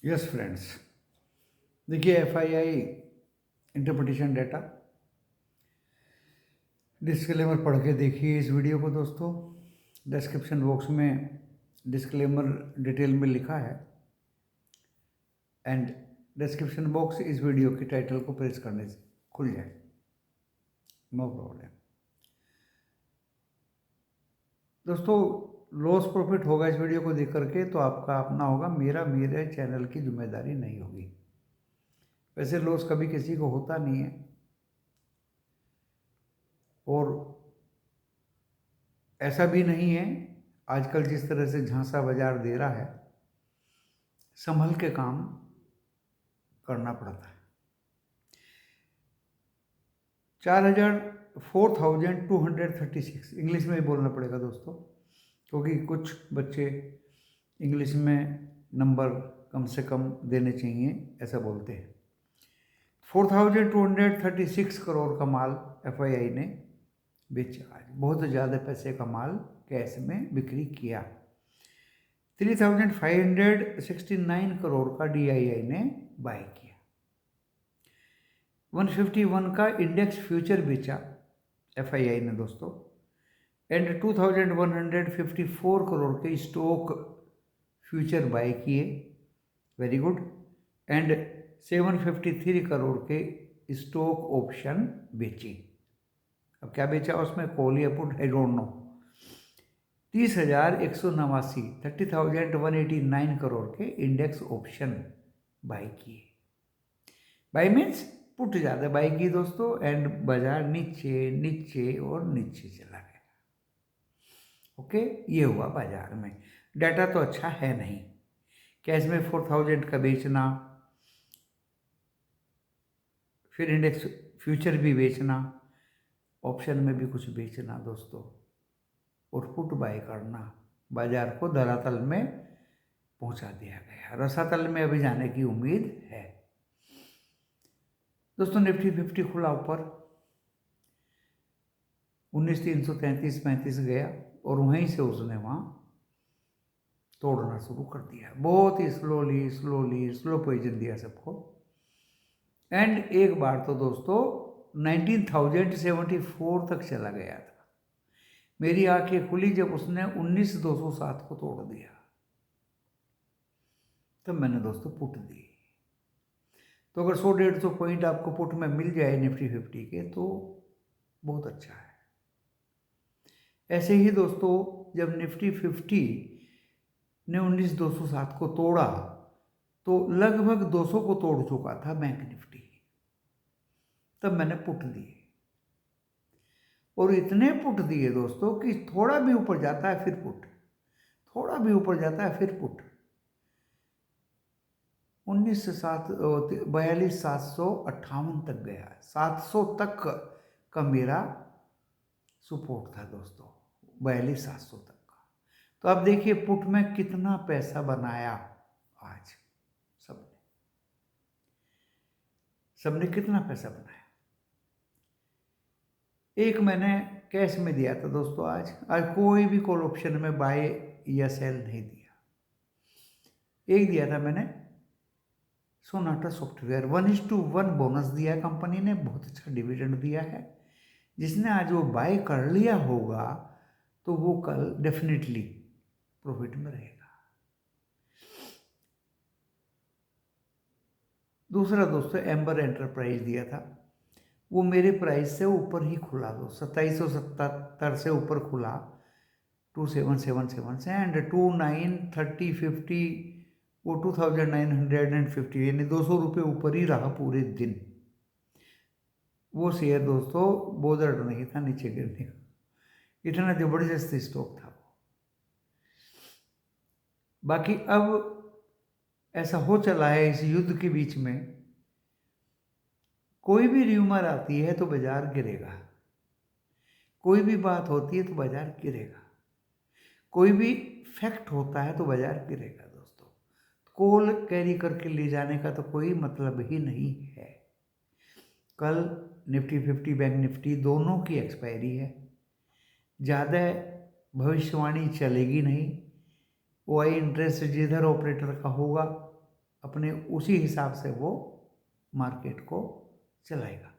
Yes friends, देखिए FII interpretation data disclaimer पढ़ के देखिए इस वीडियो को दोस्तों। डिस्क्रिप्शन बॉक्स में डिस्क्लेमर डिटेल में लिखा है एंड डिस्क्रिप्शन बॉक्स इस वीडियो के टाइटल को प्रेस करने से खुल जाए, नो प्रॉब्लम। दोस्तों, लॉस प्रॉफिट होगा इस वीडियो को देख करके तो आपका अपना होगा, मेरे चैनल की जिम्मेदारी नहीं होगी। वैसे लॉस कभी किसी को होता नहीं है और ऐसा भी नहीं है, आजकल जिस तरह से झांसा बाजार दे रहा है, संभल के काम करना पड़ता है। 4236 इंग्लिश में ही बोलना पड़ेगा दोस्तों, क्योंकि कुछ बच्चे इंग्लिश में नंबर कम से कम देने चाहिए ऐसा बोलते हैं। 4236 करोड़ का माल एफआईआई ने बेचा। आज बहुत ज़्यादा पैसे का माल कैश में बिक्री किया। 3569 करोड़ का डीआईआई ने बाय किया। 151 का इंडेक्स फ्यूचर बेचा एफआईआई ने दोस्तों, एंड 2154 करोड़ के स्टॉक फ्यूचर बाय किए, वेरी गुड, एंड 753 करोड़ के स्टॉक ऑप्शन बेचे। अब क्या बेचा उसमें, कॉल या put, I don't know. 30,189 30,189 crore के इंडेक्स ऑप्शन बाय किए। बाय मीन्स पुट ज़्यादा बाय की दोस्तों, एंड बाजार नीचे नीचे और नीचे चला गया। ओके, ये हुआ बाजार में। डाटा तो अच्छा है नहीं। कैश में 4000 का बेचना, फिर इंडेक्स फ्यूचर भी बेचना, ऑप्शन में भी कुछ बेचना दोस्तों, और पुट बाय करना, बाजार को धरातल में पहुंचा दिया गया। रसातल में अभी जाने की उम्मीद है दोस्तों। निफ्टी 50 खुला ऊपर 19,333-35 गया और वहीं से उसने वहाँ तोड़ना शुरू कर दिया। बहुत ही स्लो पोजीशन दिया सबको, एंड एक बार तो दोस्तों 19,074 तक चला गया था। मेरी आंखें खुली जब उसने 19,207 को तोड़ दिया, तब मैंने दोस्तों पुट दी। तो अगर 100-150 पॉइंट आपको पुट में मिल जाए निफ्टी 50 के तो बहुत अच्छा है। ऐसे ही दोस्तों, जब निफ्टी 50 ने 19,207 को तोड़ा तो लगभग 200 को तोड़ चुका था बैंक निफ्टी, तब मैंने पुट दिए, और इतने पुट दिए दोस्तों कि थोड़ा भी ऊपर जाता है फिर पुट, थोड़ा भी ऊपर जाता है फिर पुट। 42,758 तक गया, 700 तक का मेरा सपोर्ट था दोस्तों, 42,700 तक का। तो अब देखिए पुट में कितना पैसा बनाया आज सबने कितना पैसा बनाया। एक मैंने कैश में दिया था दोस्तों, आज कोई भी कॉल ऑप्शन में बाय या सेल नहीं दिया। एक दिया था मैंने सोनाटा सॉफ्टवेयर, 1:1 बोनस दिया है कंपनी ने, बहुत अच्छा डिविडेंड दिया है। जिसने आज वो बाय कर लिया होगा तो वो कल डेफिनेटली प्रॉफिट में रहेगा। दूसरा दोस्तों एम्बर एंटरप्राइज दिया था, वो मेरे प्राइस से ऊपर ही खुला, 2777 से ऊपर खुला, 2777 से, एंड 293050 वो 2950, यानी 200 रुपये ऊपर ही रहा पूरे दिन। वो शेयर दोस्तों बोझ नहीं था नीचे गिरने का, इतना जबरदस्त स्टॉक था वो। बाकी अब ऐसा हो चला है इस युद्ध के बीच में, कोई भी र्यूमर आती है तो बाजार गिरेगा, कोई भी बात होती है तो बाजार गिरेगा, कोई भी फैक्ट होता है तो बाजार गिरेगा दोस्तों। कॉल कैरी करके ले जाने का तो कोई मतलब ही नहीं है। कल निफ्टी 50 बैंक निफ्टी दोनों की एक्सपायरी है, ज़्यादा भविष्यवाणी चलेगी नहीं। ओआई इंटरेस्ट जिधर ऑपरेटर का होगा अपने उसी हिसाब से वो मार्केट को चलाएगा।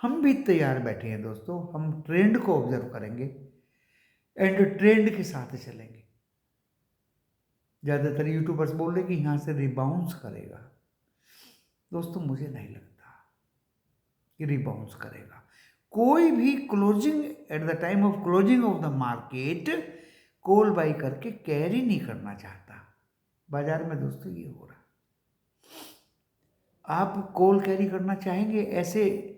हम भी तैयार बैठे हैं दोस्तों, हम ट्रेंड को ऑब्जर्व करेंगे एंड ट्रेंड के साथ चलेंगे। ज़्यादातर यूट्यूबर्स बोल रहे कि यहाँ से रिबाउंस करेगा, दोस्तों मुझे नहीं लगता कि रिबाउंस करेगा। कोई भी closing at the time of closing of the market call by करके कैरी नहीं करना चाहता बाजार में दोस्तों, ये हो रहा। आप कॉल कैरी करना चाहेंगे ऐसे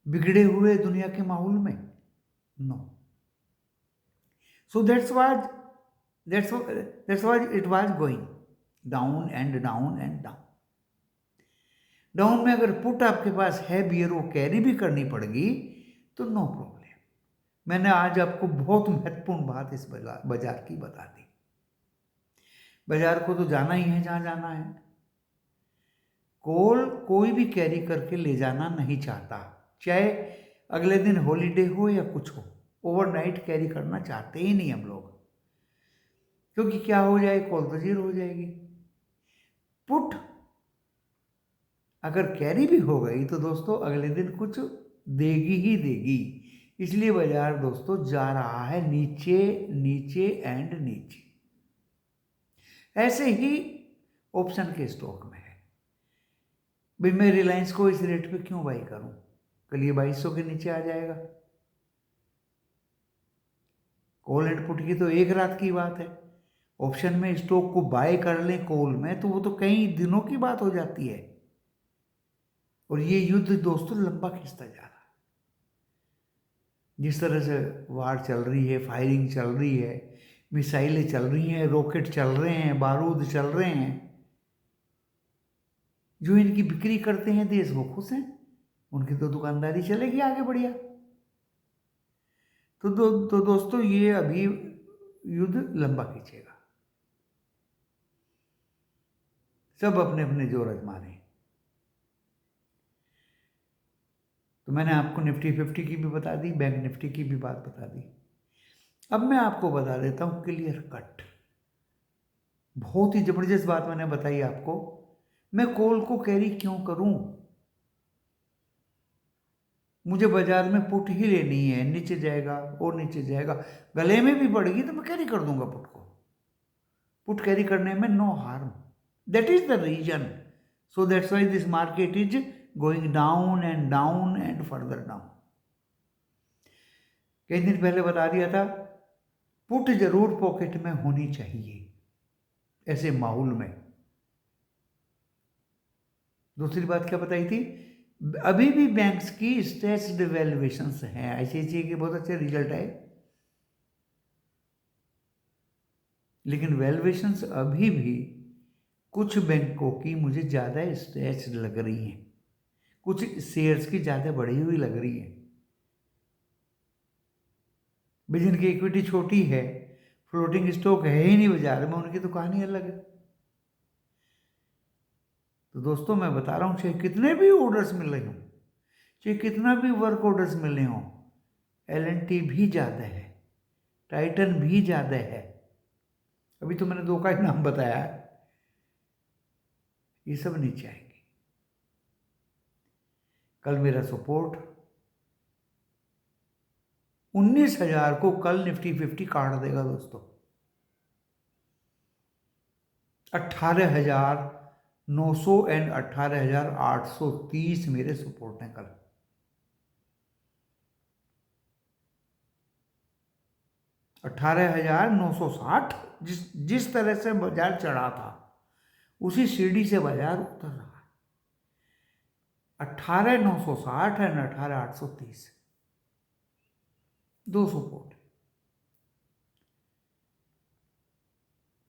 बिगड़े हुए दुनिया के माहौल में? No. So that's was it was going down and down and down. Down में अगर पुट आपके पास है बियर, वो कैरी भी करनी पड़ेगी तो नो प्रॉब्लम। मैंने आज आपको बहुत महत्वपूर्ण बात इस बाजार की बता दी। बाजार को तो जाना ही है जहां जाना है। कॉल कोई भी कैरी करके ले जाना नहीं चाहता, चाहे अगले दिन हॉलीडे हो या कुछ हो। ओवरनाइट कैरी करना चाहते ही नहीं हम लोग, क्योंकि क्या हो जाए, कॉल तो जीरो हो जाएगी। पुट अगर कैरी भी हो गई तो दोस्तों अगले दिन कुछ देगी ही देगी। इसलिए बाजार दोस्तों जा रहा है नीचे नीचे एंड नीचे। ऐसे ही ऑप्शन के स्टॉक में है। भाई मैं रिलायंस को इस रेट पे क्यों बाई करूं? कल ये 2200 के नीचे आ जाएगा। कॉल एंड पुट की तो एक रात की बात है। ऑप्शन में स्टॉक को बाय कर लें कॉल में तो वो तो कई दिनों की बात हो जाती है। और ये युद्ध दोस्तों लंबा खिंचता जा रहा है। जिस तरह से वार चल रही है, फायरिंग चल रही है, मिसाइलें चल रही हैं, रॉकेट चल रहे हैं, बारूद चल रहे हैं, जो इनकी बिक्री करते हैं देश वो खुश हैं, उनकी तो दुकानदारी चलेगी आगे बढ़िया। तो दोस्तों ये अभी युद्ध लंबा खींचेगा। सब अपने अपने जोर आजमा रहे हैं। तो मैंने आपको निफ्टी 50 की भी बता दी, बैंक निफ्टी की भी बात बता दी। अब मैं आपको बता देता हूं क्लियर कट, बहुत ही जबरदस्त बात मैंने बताई आपको। मैं कॉल को कैरी क्यों करूं? मुझे बाजार में पुट ही लेनी है, नीचे जाएगा और नीचे जाएगा, गले में भी पड़ेगी तो मैं कैरी कर दूंगा पुट को। पुट कैरी करने में no harm, that is the reason. So that's why this market is going down and further down. कई दिन पहले बता दिया था पुट जरूर पॉकेट में होनी चाहिए ऐसे माहौल में। दूसरी बात क्या बताई थी? अभी भी बैंक्स की स्ट्रेस्ड वैल्यूएशंस हैं। आईसीआईसीआई के बहुत अच्छे रिजल्ट आए, लेकिन वैल्यूएशंस अभी भी कुछ बैंकों की मुझे ज़्यादा स्ट्रेस्ड लग रही हैं, कुछ शेयर्स की ज़्यादा बढ़ी हुई लग रही है। जिनकी इक्विटी छोटी है, फ्लोटिंग स्टॉक है ही नहीं बाजार में, उनकी तो कहानी अलग है। तो दोस्तों मैं बता रहा हूं, चाहे कितने भी ऑर्डर्स मिल रहे हों, चाहे कितना भी वर्क ऑर्डर्स मिल रहे हों, एलएनटी भी ज़्यादा है, टाइटन भी ज़्यादा है। अभी तो मैंने दो का ही नाम बताया है, ये सब नीचे आएंगे। कल मेरा सपोर्ट 19,000 को कल निफ्टी 50 काट देगा दोस्तों। 18,900 एंड 18,830 मेरे सपोर्ट हैं कल। 18,960 जिस तरह से बाजार चढ़ा था उसी सीढ़ी से बाजार उतर रहा है। 18,960 एंड 18,830 दो सपोर्ट।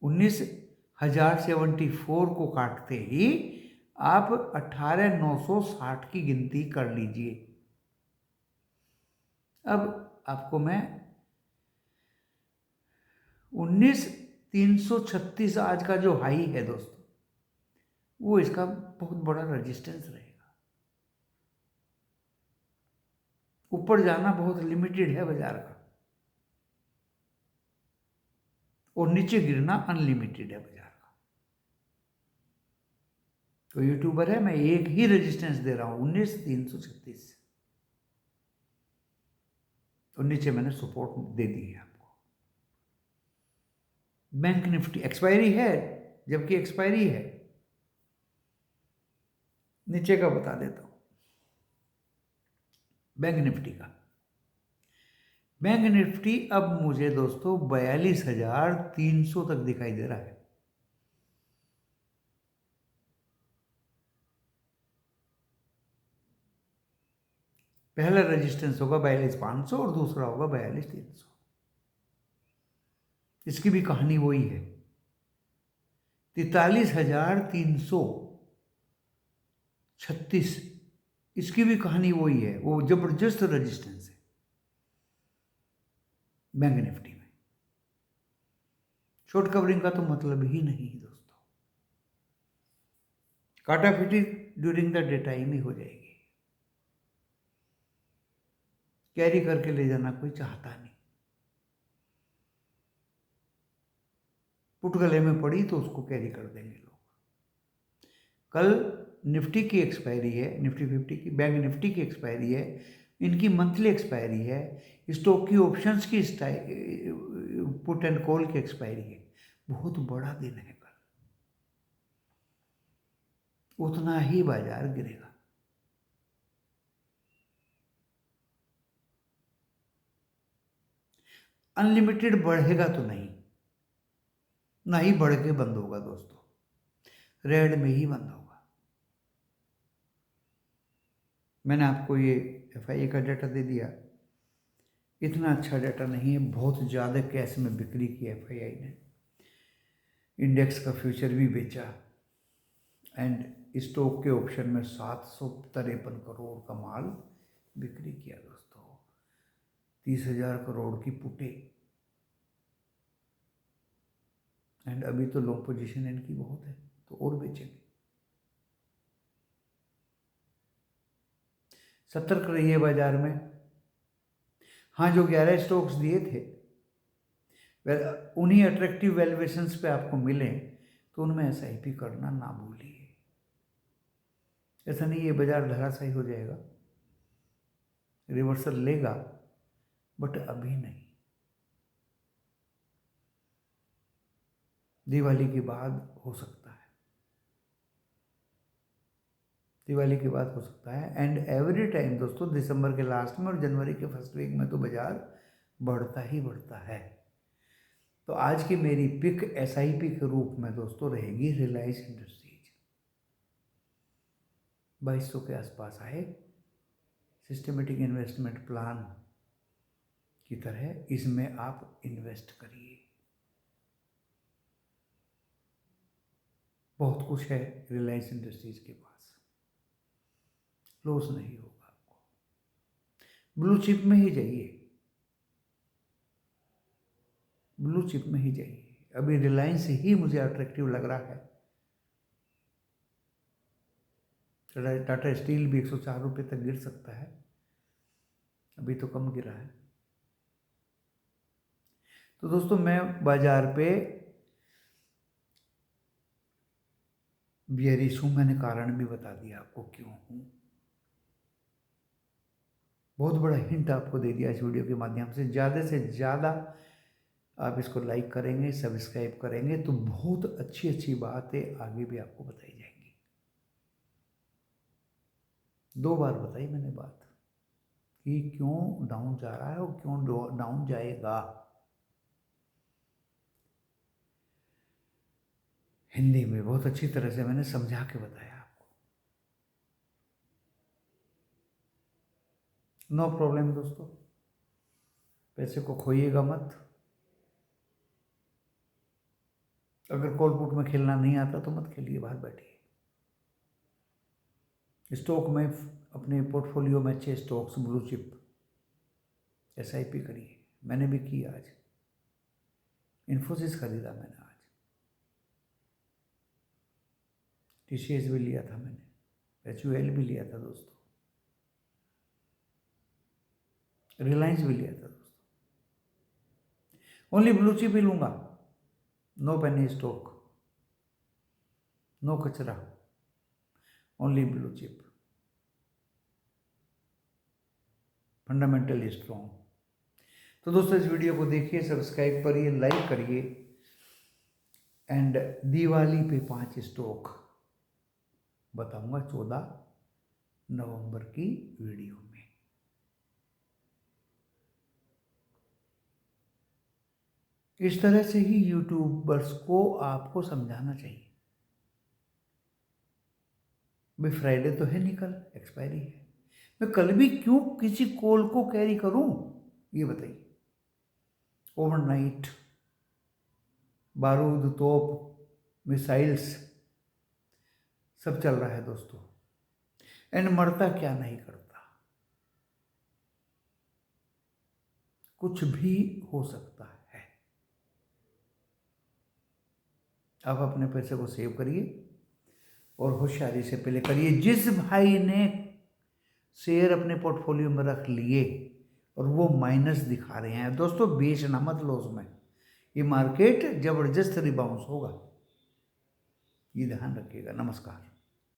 19,074 को काटते ही आप 18,960 की गिनती कर लीजिए। अब आपको मैं 19,336 आज का जो हाई है दोस्तों, वो इसका बहुत बड़ा रेजिस्टेंस रहेगा। ऊपर जाना बहुत लिमिटेड है बाजार का, और नीचे गिरना अनलिमिटेड है बाजार का। तो यूट्यूबर है, मैं एक ही रेजिस्टेंस दे रहा हूँ 19,336, तो नीचे मैंने सपोर्ट दे दी है आपको। बैंक निफ्टी एक्सपायरी है, जबकि एक्सपायरी है, नीचे का बता देता हूँ। बैंक निफ्टी का, बैंक निफ्टी अब मुझे दोस्तों 42,300 तक दिखाई दे रहा है। पहला रेजिस्टेंस होगा 42,500 और दूसरा होगा 42,300। इसकी भी कहानी वही है। 43,336, इसकी भी कहानी वही है, वो जबरदस्त रेजिस्टेंस है बैंक निफ्टी में। शॉर्ट कवरिंग का तो मतलब ही नहीं दोस्तों, काटाफिटी ड्यूरिंग द डे टाइम ही हो जाएगी, कैरी करके ले जाना कोई चाहता नहीं। पुट गले में पड़ी तो उसको कैरी कर देंगे लोग। कल निफ्टी की एक्सपायरी है, निफ्टी 50 की, बैंक निफ्टी की एक्सपायरी है, इनकी मंथली एक्सपायरी है, स्टॉक की ऑप्शंस की पुट एंड कॉल की एक्सपायरी है। बहुत बड़ा दिन है कल, उतना ही बाजार गिरेगा। अनलिमिटेड बढ़ेगा तो नहीं, ना ही बढ़ के बंद होगा दोस्तों, रेड में ही बंद होगा। मैंने आपको ये FIA का डाटा दे दिया, इतना अच्छा डाटा नहीं है, बहुत ज़्यादा कैश में बिक्री की FII ने, इंडेक्स का फ्यूचर भी बेचा, एंड स्टॉक के ऑप्शन में 753 करोड़ का माल बिक्री किया दोस्तों। 30,000 करोड़ की पुटे, एंड अभी तो लॉन्ग पोजीशन इनकी बहुत है, तो और बेचेंगे। सतर्क रहिए बाजार में। हाँ, जो 11 स्टॉक्स दिए थे उन्हीं अट्रैक्टिव वैल्यूएशंस पे आपको मिले तो उनमें SIP करना ना भूलिए। ऐसा नहीं ये बाजार धराशायी हो जाएगा, रिवर्सल लेगा, बट अभी नहीं, दिवाली के बाद हो सकता है, दिवाली के बाद हो सकता है। एंड एवरी टाइम दोस्तों दिसंबर के लास्ट में और जनवरी के फर्स्ट वीक में तो बाजार बढ़ता ही बढ़ता है। तो आज की मेरी पिक SIP के रूप में दोस्तों रहेगी रिलायंस इंडस्ट्रीज। 2200 के आसपास आए, सिस्टमेटिक इन्वेस्टमेंट प्लान की तरह इसमें आप इन्वेस्ट करिए। बहुत कुछ है रिलायंस इंडस्ट्रीज के पास, लॉस नहीं होगा आपको। ब्लू चिप में ही जाइए, ब्लू चिप में ही जाइए। अभी रिलायंस ही मुझे अट्रैक्टिव लग रहा है। टाटा स्टील भी 104 रुपये तक गिर सकता है, अभी तो कम गिरा है। तो दोस्तों मैं बाजार पे बियरिश हूँ, मैंने कारण भी बता दिया आपको क्यों हूँ। बहुत बड़ा हिंट आपको दे दिया इस वीडियो के माध्यम से ज़्यादा आप इसको लाइक करेंगे, सब्सक्राइब करेंगे तो बहुत अच्छी अच्छी बातें आगे भी आपको बताई जाएंगी। 2 बार बताई मैंने बात कि क्यों डाउन जा रहा है और क्यों डाउन जाएगा। हिंदी में बहुत अच्छी तरह से मैंने समझा के बताया आपको। नो प्रॉब्लम दोस्तों, पैसे को खोइएगा मत। अगर कॉल पुट में खेलना नहीं आता तो मत खेलिए, बाहर बैठिए। स्टॉक में अपने पोर्टफोलियो में अच्छे स्टॉक्स, ब्लू चिप SIP करिए। मैंने भी की आज, इन्फोसिस खरीदा मैंने आज, TCS भी लिया था मैंने, HUL भी लिया था दोस्तों, रिलायंस भी लिया था दोस्तों। ओनली ब्लू चिप ही लूँगा, नो पेनी स्टॉक, नो कचरा। Only blue chip, fundamentally strong. तो दोस्तों इस वीडियो को देखिए, सब्सक्राइब करिए, लाइक करिए। एंड दिवाली पे 5 स्टॉक बताऊंगा 14 नवंबर की वीडियो में। इस तरह से ही यूट्यूबर्स को आपको समझाना चाहिए। भाई फ्राइडे तो है, निकल एक्सपायरी है, मैं कल भी क्यों किसी कॉल को कैरी करूं, ये बताइए। ओवरनाइट बारूद, तोप, मिसाइल्स सब चल रहा है दोस्तों, एंड मरता क्या नहीं करता, कुछ भी हो सकता है। आप अपने पैसे को सेव करिए और होशियारी से पहले करिए। जिस भाई ने शेयर अपने पोर्टफोलियो में रख लिए और वो माइनस दिखा रहे हैं दोस्तों, बेचना मत लॉस में, ये मार्केट जबरदस्त रिबाउंस होगा, ये ध्यान रखिएगा। नमस्कार।